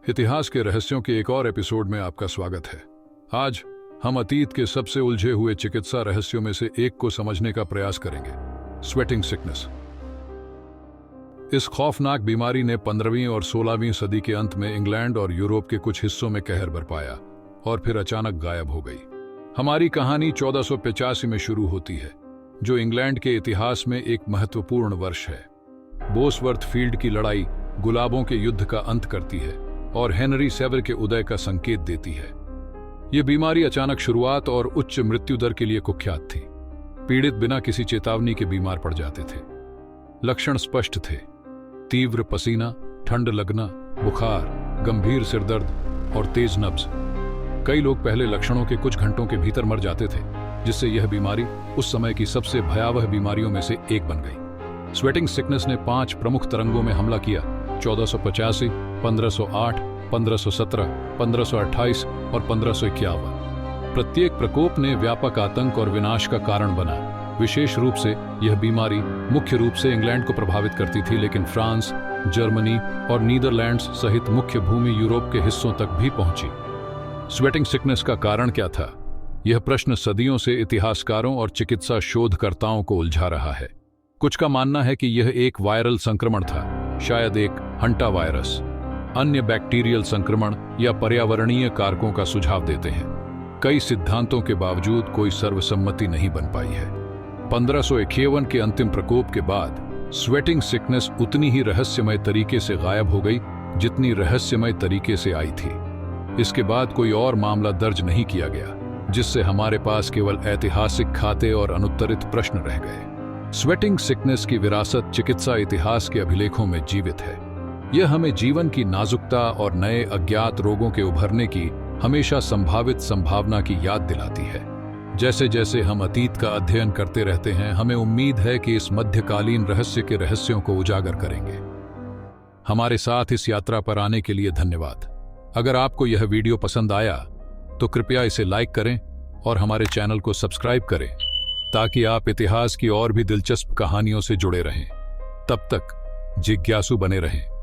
इतिहास के रहस्यों के एक और एपिसोड में आपका स्वागत है। आज हम अतीत के सबसे उलझे हुए चिकित्सा रहस्यों में से एक को समझने का प्रयास करेंगे, स्वेटिंग सिकनेस। इस खौफनाक बीमारी ने 15वीं और 16वीं सदी के अंत में इंग्लैंड और यूरोप के कुछ हिस्सों में कहर बरपाया और फिर अचानक गायब हो गई। हमारी कहानी 1485 में शुरू होती है, जो इंग्लैंड के इतिहास में एक महत्वपूर्ण वर्ष है। बोसवर्थ फील्ड की लड़ाई गुलाबों के युद्ध का अंत करती है और हेनरी सेवर के उदय का संकेत देती है। यह बीमारी अचानक शुरुआत और उच्च मृत्यु दर के लिए कुख्यात थी। पीड़ित बिना किसी चेतावनी के बीमार पड़ जाते थे। लक्षण स्पष्ट थे: तीव्र पसीना, ठंड लगना, बुखार, गंभीर सिरदर्द और तेज नब्ज। कई लोग पहले लक्षणों के कुछ घंटों के भीतर मर जाते थे, जिससे यह बीमारी उस समय की सबसे भयावह बीमारियों में से एक बन गई। स्वेटिंग सिकनेस ने 5 प्रमुख तरंगों में हमला किया: 1485, 1508, 1517, 1528 और 1551। प्रत्येक प्रकोप ने व्यापक आतंक और विनाश का कारण बना। विशेष रूप से यह बीमारी मुख्य रूप से इंग्लैंड को प्रभावित करती थी, लेकिन फ्रांस, जर्मनी और नीदरलैंड्स सहित मुख्य भूमि यूरोप के हिस्सों तक भी पहुंची। स्वेटिंग सिकनेस का कारण क्या था? यह प्रश्न सदियों से इतिहासकारों और चिकित्सा शोधकर्ताओं को उलझा रहा है। कुछ का मानना है कि यह एक वायरल संक्रमण था, शायद एक हंटा वायरस। अन्य बैक्टीरियल संक्रमण या पर्यावरणीय कारकों का सुझाव देते हैं। कई सिद्धांतों के बावजूद कोई सर्वसम्मति नहीं बन पाई है। 1551 के अंतिम प्रकोप के बाद स्वेटिंग सिकनेस उतनी ही रहस्यमय तरीके से गायब हो गई जितनी रहस्यमय तरीके से आई थी। इसके बाद कोई और मामला दर्ज नहीं किया गया, जिससे हमारे पास केवल ऐतिहासिक खाते और अनुत्तरित प्रश्न रह गए। स्वेटिंग सिकनेस की विरासत चिकित्सा इतिहास के अभिलेखों में जीवित है। यह हमें जीवन की नाजुकता और नए अज्ञात रोगों के उभरने की हमेशा संभावित संभावना की याद दिलाती है। जैसे जैसे हम अतीत का अध्ययन करते रहते हैं, हमें उम्मीद है कि इस मध्यकालीन रहस्य के रहस्यों को उजागर करेंगे। हमारे साथ इस यात्रा पर आने के लिए धन्यवाद। अगर आपको यह वीडियो पसंद आया तो कृपया इसे लाइक करें और हमारे चैनल को सब्सक्राइब करें, ताकि आप इतिहास की और भी दिलचस्प कहानियों से जुड़े रहें। तब तक जिज्ञासु बने रहें।